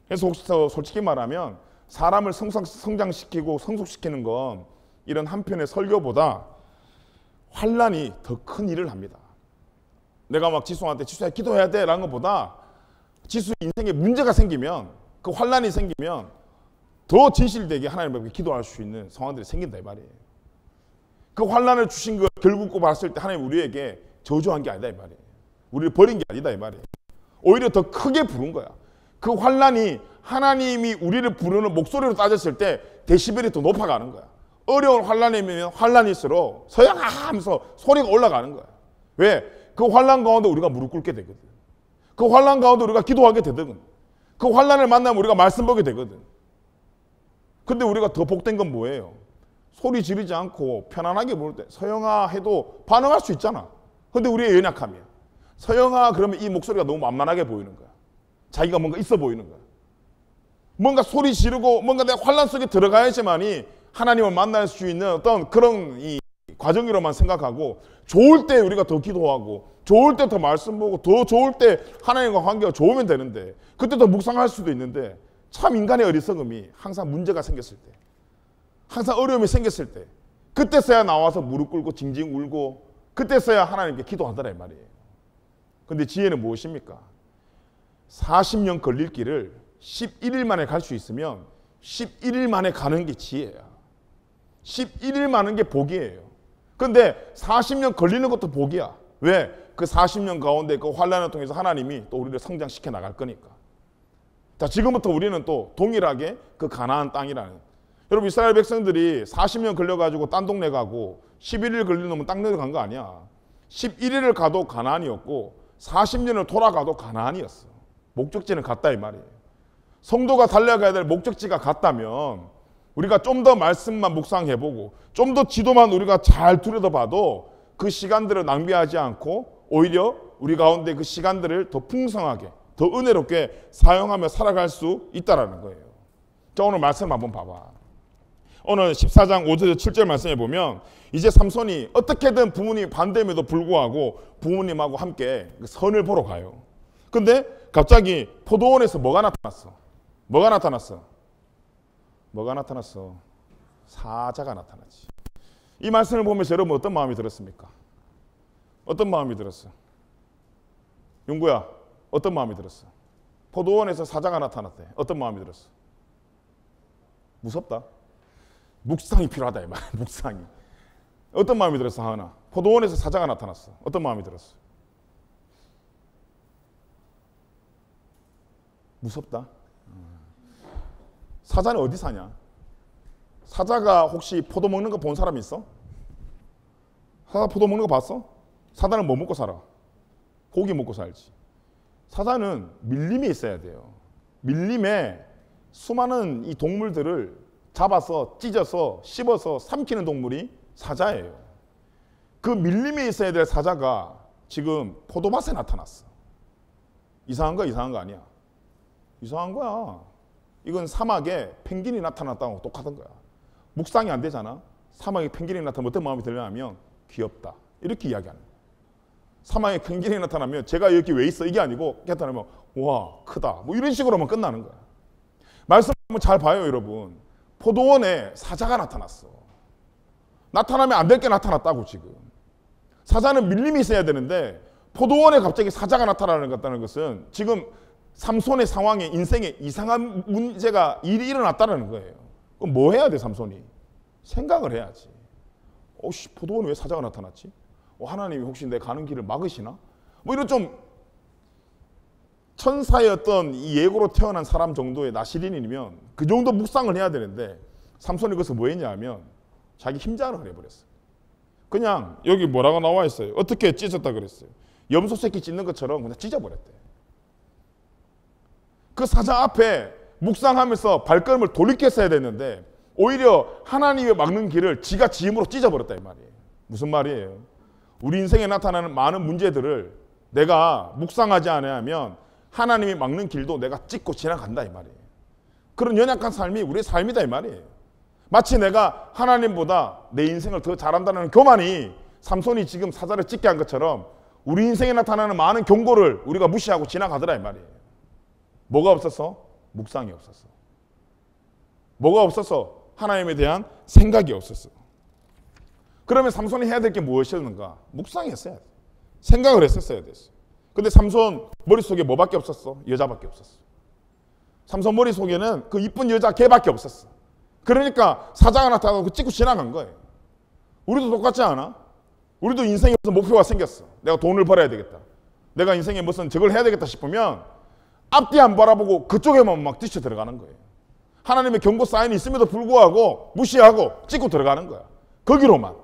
그래서 혹시 솔직히 말하면 사람을 성장시키고 성숙시키는 건 이런 한편의 설교보다 환난이 더 큰 일을 합니다. 내가 막 지수한테 지수야 기도해야 돼 라는 것보다 지수 인생에 문제가 생기면 그 환난이 생기면 더 진실되게 하나님 앞에 기도할 수 있는 상황들이 생긴다 이 말이에요. 그 환난을 주신 걸 결국 봤을 때 하나님 우리에게 저주한 게 아니다 이 말이에요. 우리를 버린 게 아니다 이 말이에요. 오히려 더 크게 부른 거야. 그 환난이 하나님이 우리를 부르는 목소리로 따졌을 때 데시벨이 더 높아가는 거야. 어려운 환난이면 환난일수록 서양아 하면서 소리가 올라가는 거야. 왜? 그 환난 가운데 우리가 무릎 꿇게 되거든. 그 환난 가운데 우리가 기도하게 되거든. 그 환난을 만나면 우리가 말씀 보게 되거든. 근데 우리가 더 복된 건 뭐예요? 소리 지르지 않고 편안하게 부를 때 서영아 해도 반응할 수 있잖아. 근데 우리의 연약함이야. 서영아 그러면 이 목소리가 너무 만만하게 보이는 거야. 자기가 뭔가 있어 보이는 거야. 뭔가 소리 지르고 뭔가 내 환난 속에 들어가야지만이 하나님을 만날 수 있는 어떤 그런 이 과정이로만 생각하고 좋을 때 우리가 더 기도하고 좋을 때 더 말씀 보고 더 좋을 때 하나님과 관계가 좋으면 되는데 그때 더 묵상할 수도 있는데 참 인간의 어리석음이 항상 문제가 생겼을 때 항상 어려움이 생겼을 때 그때서야 나와서 무릎 꿇고 징징 울고 그때서야 하나님께 기도하더라 이 말이에요. 근데 지혜는 무엇입니까? 40년 걸릴 길을 11일 만에 갈 수 있으면 11일 만에 가는 게 지혜야. 11일 만은 게 복이에요. 근데 40년 걸리는 것도 복이야. 왜? 그 40년 가운데 그 환란을 통해서 하나님이 또 우리를 성장시켜 나갈 거니까. 자, 지금부터 우리는 또 동일하게 그 가나안 땅이라는, 여러분 이스라엘 백성들이 40년 걸려가지고 딴 동네 가고 11일 걸리면 땅 내려간 거 아니야. 11일을 가도 가나안이었고 40년을 돌아가도 가나안이었어. 목적지는 같다 이 말이에요. 성도가 달려가야 될 목적지가 같다면 우리가 좀 더 말씀만 묵상해보고 좀 더 지도만 우리가 잘 들여다봐도 그 시간들을 낭비하지 않고 오히려 우리 가운데 그 시간들을 더 풍성하게 더 은혜롭게 사용하며 살아갈 수 있다는 거예요. 자, 오늘 말씀 한번 봐봐. 오늘 14장 5절 7절 말씀해 보면 이제 삼손이 어떻게든 부모님 반대임에도 불구하고 부모님하고 함께 선을 보러 가요. 근데 갑자기 포도원에서 뭐가 나타났어? 뭐가 나타났어? 뭐가 나타났어? 사자가 나타났지. 이 말씀을 보면서 여러분 어떤 마음이 들었습니까? 어떤 마음이 들었어? 용구야, 어떤 마음이 들었어? 포도원에서 사자가 나타났대. 어떤 마음이 들었어? 무섭다. 묵상이 필요하다 이 말. 묵상이. 어떤 마음이 들었어, 하은아? 포도원에서 사자가 나타났어. 어떤 마음이 들었어? 무섭다. 사자는 어디 사냐? 사자가 혹시 포도 먹는 거 본 사람 있어? 사자 포도 먹는 거 봤어? 사자는 뭐 먹고 살아? 고기 먹고 살지. 사자는 밀림이 있어야 돼요. 밀림에 수많은 이 동물들을 잡아서 찢어서 씹어서 삼키는 동물이 사자예요. 그 밀림에 있어야 될 사자가 지금 포도밭에 나타났어. 이상한 거야, 이상한 거 아니야? 이상한 거야. 이건 사막에 펭귄이 나타났다고 똑같은 거야. 묵상이 안 되잖아. 사막에 펭귄이 나타나면 어떤 마음이 들냐면 귀엽다. 이렇게 이야기하는 거야. 사막에 펭귄이 나타나면 제가 여기 왜 있어? 이게 아니고 나타나면 와 크다. 뭐 이런 식으로만 끝나는 거야. 말씀 한번 잘 봐요 여러분. 포도원에 사자가 나타났어. 나타나면 안 될 게 나타났다고 지금. 사자는 밀림이 있어야 되는데 포도원에 갑자기 사자가 나타나는 것은 지금 삼손의 상황에 인생에 이상한 문제가 일이 일어났다는 거예요. 그럼 뭐 해야 돼 삼손이? 생각을 해야지. 포도원에 왜 사자가 나타났지? 하나님이 혹시 내 가는 길을 막으시나? 뭐 이런 좀 천사의 어떤 이 예고로 태어난 사람 정도의 나시린이면 그 정도 묵상을 해야 되는데 삼손이 그것을 뭐 했냐 하면 자기 힘자랑을 해버렸어요. 그냥 여기 뭐라고 나와 있어요. 어떻게 찢었다 그랬어요. 염소 새끼 찢는 것처럼 그냥 찢어버렸대. 그 사자 앞에 묵상하면서 발걸음을 돌이켰어야 됐는데 오히려 하나님이 막는 길을 지가 지 힘으로 찢어버렸다 이 말이에요. 무슨 말이에요? 우리 인생에 나타나는 많은 문제들을 내가 묵상하지 않으면 하나님이 막는 길도 내가 찢고 지나간다 이 말이에요. 그런 연약한 삶이 우리의 삶이다 이 말이에요. 마치 내가 하나님보다 내 인생을 더 잘한다는 교만이 삼손이 지금 사자를 찢게 한 것처럼 우리 인생에 나타나는 많은 경고를 우리가 무시하고 지나가더라 이 말이에요. 뭐가 없었어? 묵상이 없었어. 뭐가 없었어? 하나님에 대한 생각이 없었어. 그러면 삼손이 해야 될 게 무엇이었는가? 묵상했어야 돼. 생각을 했었어야 됐어. 근데 삼손 머릿속에 뭐밖에 없었어? 여자밖에 없었어. 삼손 머릿속에는 그 이쁜 여자 걔밖에 없었어. 그러니까 사자가 나타나고 찍고 지나간 거예요. 우리도 똑같지 않아? 우리도 인생에 무슨 목표가 생겼어. 내가 돈을 벌어야 되겠다. 내가 인생에 무슨 저걸 해야 되겠다 싶으면 앞뒤 안 바라보고 그쪽에만 막 뛰쳐 들어가는 거예요. 하나님의 경고 사인이 있음에도 불구하고 무시하고 찍고 들어가는 거야. 거기로만.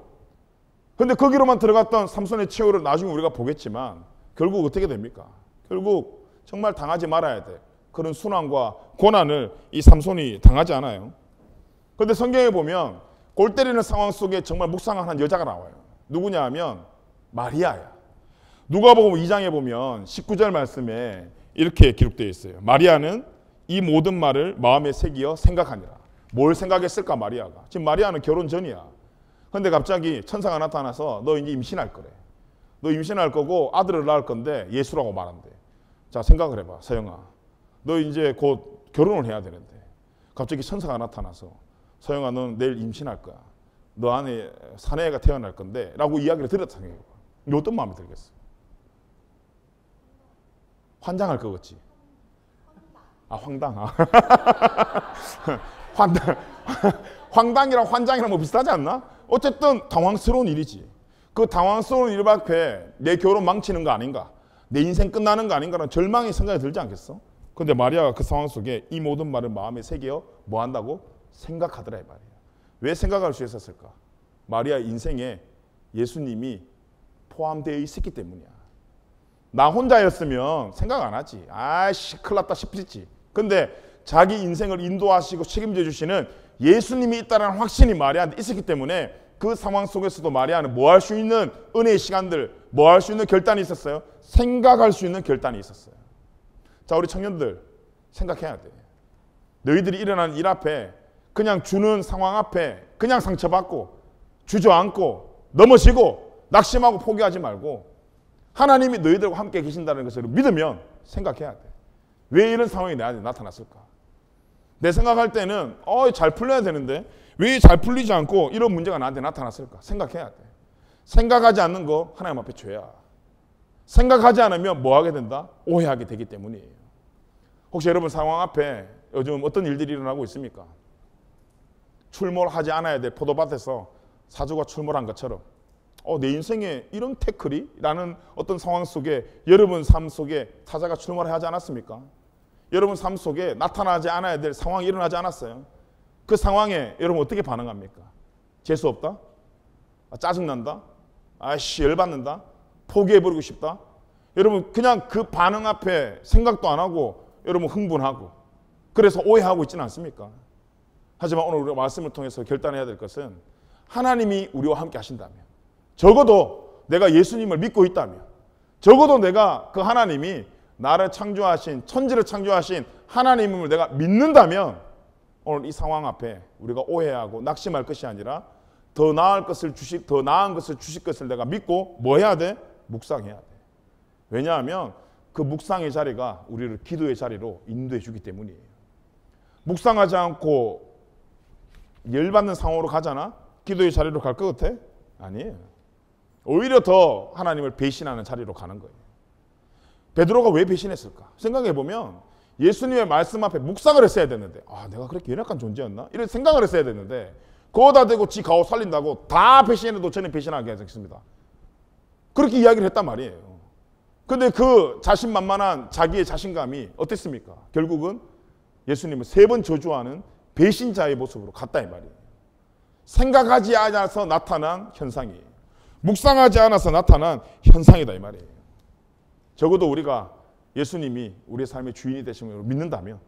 근데 거기로만 들어갔던 삼손의 최후를 나중에 우리가 보겠지만 결국 어떻게 됩니까? 결국 정말 당하지 말아야 돼. 그런 순환과 고난을 이 삼손이 당하지 않아요. 그런데 성경에 보면 골 때리는 상황 속에 정말 묵상한 여자가 나와요. 누구냐 하면 마리아야. 누가복음 2장에 보면 19절 말씀에 이렇게 기록되어 있어요. 마리아는 이 모든 말을 마음에 새기어 생각하니라. 뭘 생각했을까 마리아가? 지금 마리아는 결혼 전이야. 그런데 갑자기 천사가 나타나서 너 이제 임신할 거래. 너 임신할 거고 아들을 낳을 건데 예수라고 말한대. 자 생각을 해봐 서영아. 너 이제 곧 결혼을 해야 되는데 갑자기 천사가 나타나서 서영아 넌 내일 임신할 거야. 너 안에 사내가 태어날 건데 라고 이야기를 들었다 생각해봐. 이게 어떤 마음이 들겠어? 환장할 거겠지. 황당. 황당이랑 환장이랑 뭐 비슷하지 않나? 어쨌든 당황스러운 일이지. 그 당황스러운 일 앞에 내 결혼 망치는 거 아닌가, 내 인생 끝나는 거 아닌가라는 절망의 생각이 들지 않겠어? 근데 마리아가 그 상황 속에 이 모든 말을 마음에 새겨 뭐 한다고? 생각하더라 이 말이에요. 왜 생각할 수 있었을까? 마리아 인생에 예수님이 포함되어 있었기 때문이야. 나 혼자였으면 생각 안 하지. 아이씨 큰일 났다 싶겠지. 근데 자기 인생을 인도하시고 책임져 주시는 예수님이 있다는 확신이 마리아한테 있었기 때문에 그 상황 속에서도 마리아는 뭐 할 수 있는 은혜의 시간들, 뭐 할 수 있는 결단이 있었어요? 생각할 수 있는 결단이 있었어요. 자, 우리 청년들 생각해야 돼. 너희들이 일어나는 일 앞에 그냥 주는 상황 앞에 그냥 상처받고 주저앉고 넘어지고 낙심하고 포기하지 말고 하나님이 너희들과 함께 계신다는 것을 믿으면 생각해야 돼. 왜 이런 상황이 나한테 나타났을까? 내 생각할 때는 잘 풀려야 되는데 왜 잘 풀리지 않고 이런 문제가 나한테 나타났을까? 생각해야 돼. 생각하지 않는 거 하나님 앞에 죄야. 생각하지 않으면 뭐 하게 된다? 오해하게 되기 때문이에요. 혹시 여러분 상황 앞에 요즘 어떤 일들이 일어나고 있습니까? 출몰하지 않아야 될 포도밭에서 사주가 출몰한 것처럼 내 인생에 이런 태클이? 라는 어떤 상황 속에 여러분 삶 속에 타자가 출몰하지 않았습니까? 여러분 삶 속에 나타나지 않아야 될 상황이 일어나지 않았어요? 그 상황에 여러분 어떻게 반응합니까? 재수 없다? 짜증난다? 아이씨 열받는다? 포기해버리고 싶다? 여러분 그냥 그 반응 앞에 생각도 안 하고 여러분 흥분하고 그래서 오해하고 있지는 않습니까? 하지만 오늘 우리가 말씀을 통해서 결단해야 될 것은 하나님이 우리와 함께 하신다면, 적어도 내가 예수님을 믿고 있다면, 적어도 내가 그 하나님이 나를 창조하신, 천지를 창조하신 하나님을 내가 믿는다면 오늘 이 상황 앞에 우리가 오해하고 낙심할 것이 아니라 더 나은 것을 주실 것을 내가 믿고 뭐 해야 돼? 묵상해야 돼. 왜냐하면 그 묵상의 자리가 우리를 기도의 자리로 인도해 주기 때문이에요. 묵상하지 않고 열받는 상황으로 가잖아? 기도의 자리로 갈 것 같아? 아니에요. 오히려 더 하나님을 배신하는 자리로 가는 거예요. 베드로가 왜 배신했을까? 생각해보면 예수님의 말씀 앞에 묵상을 했어야 되는데 내가 그렇게 연약한 존재였나? 이런 생각을 했어야 되는데 거기다 대고 지 가오 살린다고 다 배신해도 저는 배신하게 하겠습니다. 그렇게 이야기를 했단 말이에요. 근데 그 자신만만한 자기의 자신감이 어땠습니까? 결국은 예수님을 3번 저주하는 배신자의 모습으로 갔다 이 말이에요. 생각하지 않아서 나타난 현상이에요. 묵상하지 않아서 나타난 현상이다 이 말이에요. 적어도 우리가 예수님이 우리의 삶의 주인이 되심을 믿는다면,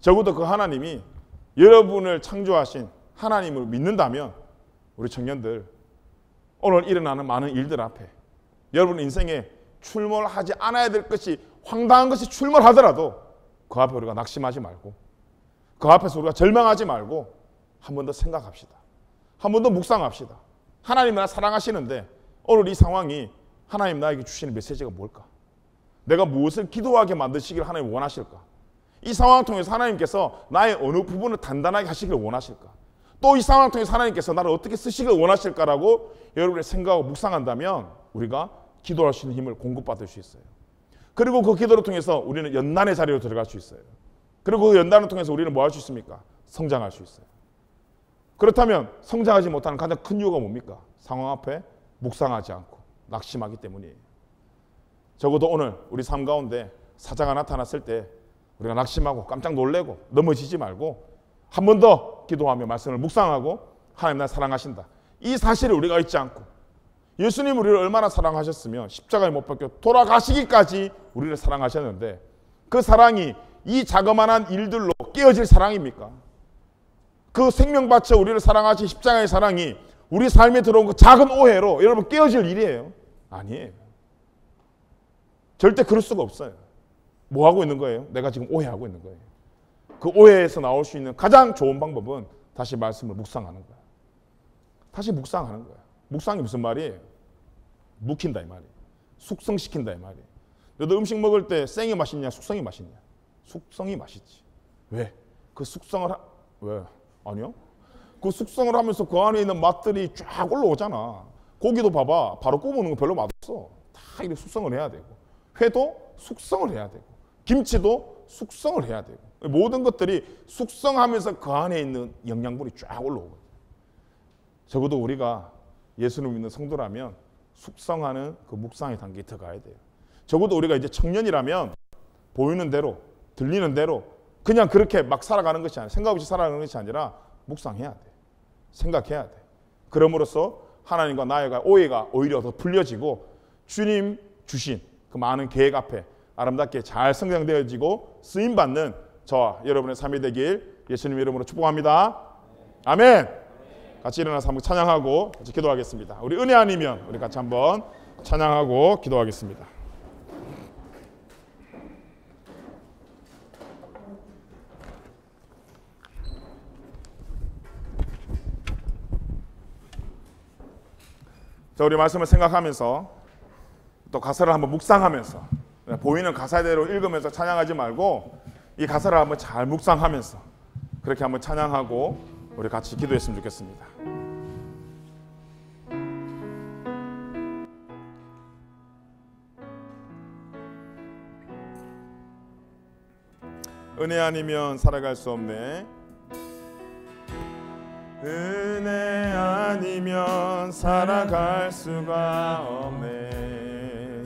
적어도 그 하나님이 여러분을 창조하신 하나님을 믿는다면 우리 청년들 오늘 일어나는 많은 일들 앞에 여러분 인생에 출몰하지 않아야 될 것이 황당한 것이 출몰하더라도 그 앞에 우리가 낙심하지 말고 그 앞에서 우리가 절망하지 말고 한 번 더 생각합시다. 한 번 더 묵상합시다. 하나님 나 사랑하시는데 오늘 이 상황이 하나님 나에게 주시는 메시지가 뭘까? 내가 무엇을 기도하게 만드시기를 하나님 원하실까? 이 상황을 통해서 하나님께서 나의 어느 부분을 단단하게 하시기를 원하실까? 또 이 상황을 통해서 하나님께서 나를 어떻게 쓰시기를 원하실까라고 여러분의 생각하고 묵상한다면 우리가 기도할 수 있는 힘을 공급받을 수 있어요. 그리고 그 기도를 통해서 우리는 연단의 자리로 들어갈 수 있어요. 그리고 그 연단을 통해서 우리는 뭐 할 수 있습니까? 성장할 수 있어요. 그렇다면 성장하지 못하는 가장 큰 이유가 뭡니까? 상황 앞에 묵상하지 않고 낙심하기 때문이에요. 적어도 오늘 우리 삶 가운데 사자가 나타났을 때 우리가 낙심하고 깜짝 놀래고 넘어지지 말고 한 번 더 기도하며 말씀을 묵상하고 하나님 날 사랑하신다. 이 사실을 우리가 잊지 않고 예수님 우리를 얼마나 사랑하셨으면 십자가에 못 박혀 돌아가시기까지 우리를 사랑하셨는데 그 사랑이 이 자그마한 일들로 깨어질 사랑입니까? 그 생명 바쳐 우리를 사랑하신 십자가의 사랑이 우리 삶에 들어온 그 작은 오해로 여러분 깨어질 일이에요? 아니에요. 절대 그럴 수가 없어요. 뭐 하고 있는 거예요? 내가 지금 오해하고 있는 거예요. 그 오해에서 나올 수 있는 가장 좋은 방법은 다시 말씀을 묵상하는 거야. 다시 묵상하는 거야. 묵상이 무슨 말이에요? 묵힌다 이 말이에요. 숙성시킨다 이 말이에요. 너도 음식 먹을 때 생이 맛있냐 숙성이 맛있냐? 숙성이 맛있지. 왜? 그 숙성을 왜? 아니요. 그 숙성을 하면서 그 안에 있는 맛들이 쫙 올라오잖아. 고기도 봐봐. 바로 구우는 거 별로 맛없어. 다 이렇게 숙성을 해야 되고 회도 숙성을 해야 되고 김치도 숙성을 해야 되고 모든 것들이 숙성하면서 그 안에 있는 영양분이 쫙 올라오고 적어도 우리가 예수를 믿는 성도라면 숙성하는 그 묵상의 단계에 들어가야 돼요. 적어도 우리가 이제 청년이라면 보이는 대로 들리는 대로 그냥 그렇게 막 살아가는 것이 아니라, 생각 없이 살아가는 것이 아니라 묵상해야 돼. 생각해야 돼. 그럼으로써 하나님과 나의 오해가 오히려 더 풀려지고 주님 주신 그 많은 계획 앞에 아름답게 잘 성장되어지고 쓰임받는 저와 여러분의 삶이 되길 예수님 이름으로 축복합니다. 아멘. 같이 일어나서 한번 찬양하고 같이 기도하겠습니다. 우리 은혜 아니면 우리 같이 한번 찬양하고 기도하겠습니다. 자, 우리 말씀을 생각하면서 또 가사를 한번 묵상하면서 보이는 가사대로 읽으면서 찬양하지 말고 이 가사를 한번 잘 묵상하면서 그렇게 한번 찬양하고 우리 같이 기도했으면 좋겠습니다. 은혜 아니면 살아갈 수 없네. 은혜 아니면 살아갈 수가 없네.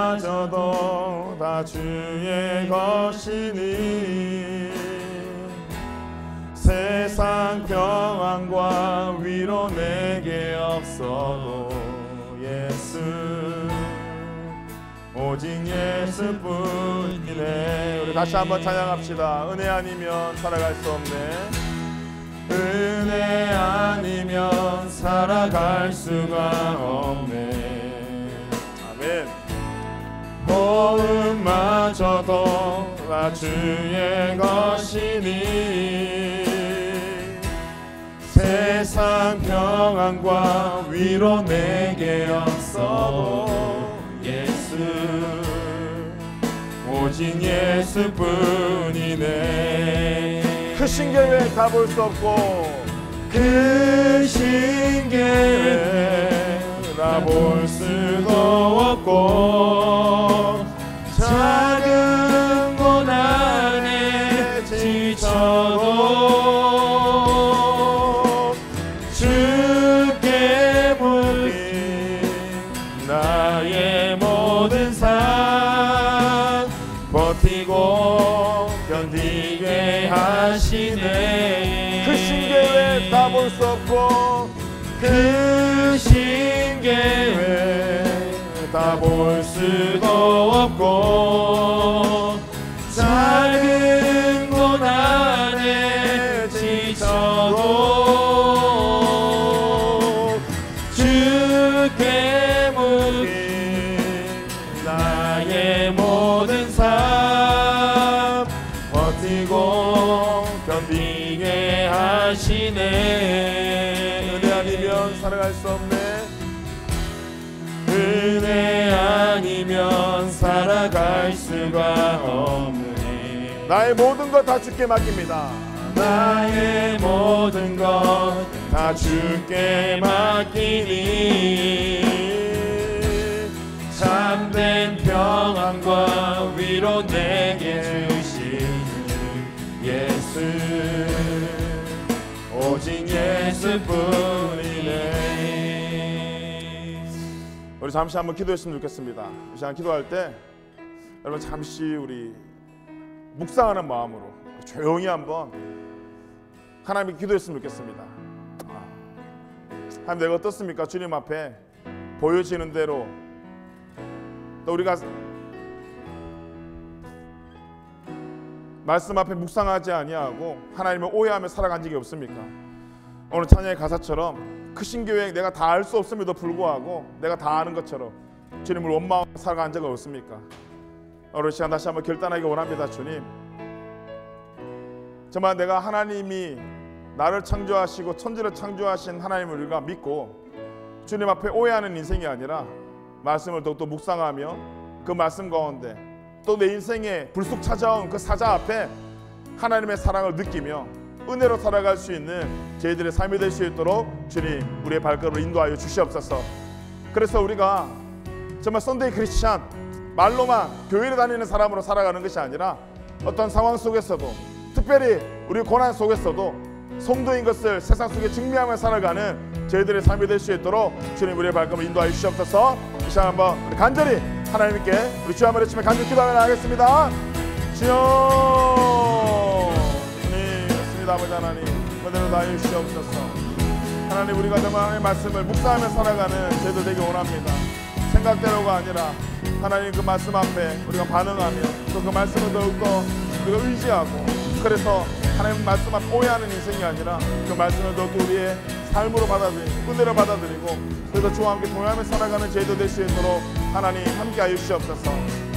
호흡마저도 다 주의 것이니 세상 평안과 위로 내게 없어도 예수 오직 예수뿐이네. 우리 다시 한번 찬양합시다. 은혜 아니면 살아갈 수 없네. 은혜 아니면 살아갈 수가 없네. 아멘. 호흡마저도 다 주의 것이니 세상 평안과 위로 내게 없어도 예수 오직 예수뿐이네. 크신 계획 다 볼 수 없고 크신 계획 다 볼 수도 없고 작은 고난에 지쳐도 주께 물린 나의 모든 삶 버티고 견디게 하시네. 크신 계획 다 볼 수 없고 크신 계획 다 볼 수도 없고 작은 고난에 지쳐도 주께 물린 나의 모든 삶 버티고 견디게 하시네. 은혜 아니면 살아갈 수 없네. 은혜 아니면 살아갈 수가 없네. 나의 모든 것 다 주께 맡깁니다. 나의 모든 것 다 주께 맡기니 참된 평안과 위로 내게 주시는 예수 오직 예수뿐이네. 우리 잠시 한번 기도했으면 좋겠습니다. 이 시간 기도할 때 여러분 잠시 우리 묵상하는 마음으로 조용히 한번 하나님께 기도했으면 좋겠습니다. 하나님, 내가 어떻습니까? 주님 앞에 보여지는 대로 또 우리가 말씀 앞에 묵상하지 아니하고 하나님을 오해하며 살아간 적이 없습니까? 오늘 찬양의 가사처럼 크신 계획 내가 다 알 수 없음에도 불구하고 내가 다 아는 것처럼 주님을 원망하며 살아간 적은 없습니까? 오늘 시간 다시 한번 결단하기 원합니다. 주님, 정말 내가 하나님이 나를 창조하시고 천지를 창조하신 하나님을 우리가 믿고 주님 앞에 오해하는 인생이 아니라 말씀을 더욱더 묵상하며 그 말씀 가운데 또 내 인생에 불쑥 찾아온 그 사자 앞에 하나님의 사랑을 느끼며 은혜로 살아갈 수 있는 저희들의 삶이 될 수 있도록 주님 우리의 발걸음을 인도하여 주시옵소서. 그래서 우리가 정말 썬데이 크리스찬 말로만 교회를 다니는 사람으로 살아가는 것이 아니라 어떤 상황 속에서도 특별히 우리 고난 속에서도 성도인 것을 세상 속에 증명하며 살아가는 저희들의 삶이 될 수 있도록 주님 우리의 발걸음을 인도하여 주시옵소서. 이 시간 한번 우리 간절히 하나님께 우리 주여 한번 외치며 간절히 기도하며 나가겠습니다. 주여 주님 있습니다. 아버지 하나님 그대로 다해 주시옵소서. 하나님 우리가 정말 하나님의 말씀을 묵상하며 살아가는 저희들 되기 원합니다. 생각대로가 아니라 하나님 그 말씀 앞에 우리가 반응하며 또 그 말씀을 더욱더 우리가 의지하고 그래서 하나님 말씀 앞에 오해하는 인생이 아니라 그 말씀을 더욱더 우리의 삶으로 받아들이고 은혜로 받아들이고 그래서 주와 함께 동행하며 살아가는 저희들 될 수 있도록 하나님 함께하여 주시옵소서.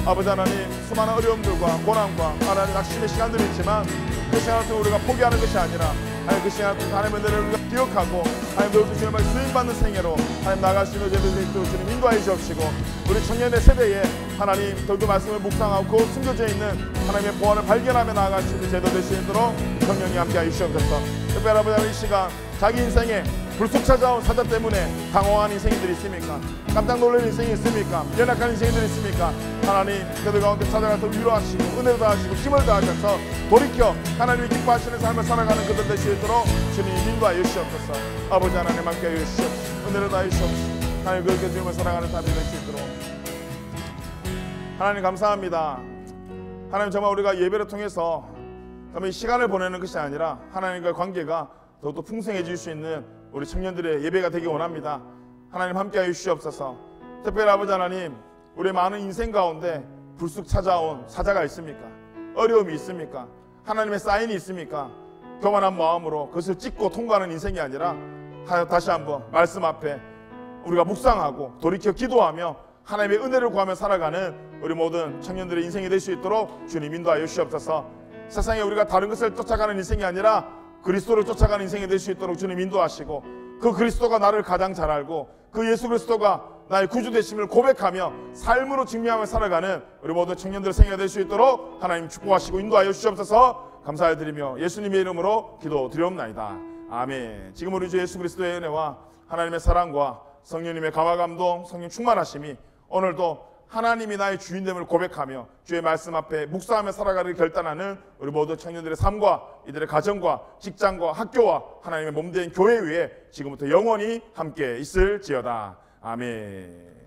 아버지 하나님 수많은 어려움들과 고난과 하나님 낙심의 시간들이 있지만 그 시간을 통해 우리가 포기하는 것이 아니라 하나님 그 시간을 통해 하나님의 은혜를 우리가 기억하고 하나님 더욱더 주님을 쓰임받는 생애로 하나님 나갈 수 있는 저희들 될 수 있도록 주님 인도하여 주옵시고 우리 청년의 세대에 하나님 더욱더 말씀을 묵상하고 숨겨져 있는 하나님의 보안을 발견하며 나아갈 수 있는 제도 될 수 있도록 성령이 함께하여 주시옵소서. 특별히 아버지 하나님 이 시간 자기 인생에 불쑥 찾아온 사자 때문에 당황한 인생들이 있습니까? 깜짝 놀란 인생이 있습니까? 연약한 인생들이 있습니까? 하나님 그들 가운데 찾아가서 위로하시고 은혜를 다하시고 힘을 다하셔서 돌이켜 하나님이 기뻐하시는 삶을 살아가는 그들 될 수 있도록 주님 인도하여 주시옵소서. 아버지 하나님 함께하여 주시옵소서. 은혜를 다하여 주시옵소서. 하나님 그렇게 주님을 살아가는 삶이 될 수 있도록 하나님 감사합니다. 하나님 정말 우리가 예배를 통해서 이 시간을 보내는 것이 아니라 하나님과의 관계가 더욱더 풍성해질 수 있는 우리 청년들의 예배가 되기 원합니다. 하나님 함께하여 주시옵소서. 특별히 아버지 하나님 우리의 많은 인생 가운데 불쑥 찾아온 사자가 있습니까? 어려움이 있습니까? 하나님의 사인이 있습니까? 교만한 마음으로 그것을 찢고 통과하는 인생이 아니라 다시 한번 말씀 앞에 우리가 묵상하고 돌이켜 기도하며 하나님의 은혜를 구하며 살아가는 우리 모든 청년들의 인생이 될 수 있도록 주님 인도하여 주시옵소서. 세상에 우리가 다른 것을 쫓아가는 인생이 아니라 그리스도를 쫓아가는 인생이 될 수 있도록 주님 인도하시고 그 그리스도가 나를 가장 잘 알고 그 예수 그리스도가 나의 구주 되심을 고백하며 삶으로 증명하며 살아가는 우리 모든 청년들의 생애가 될 수 있도록 하나님 축복하시고 인도하여 주시옵소서. 감사드리며 예수님의 이름으로 기도드리옵나이다. 아멘. 지금 우리 주 예수 그리스도의 은혜와 하나님의 사랑과 성령님의 감화 감동 성령 충만하심이 오늘도 하나님이 나의 주인됨을 고백하며 주의 말씀 앞에 묵상하며 살아가기를 결단하는 우리 모든 청년들의 삶과 이들의 가정과 직장과 학교와 하나님의 몸된 교회 위에 지금부터 영원히 함께 있을지어다. 아멘.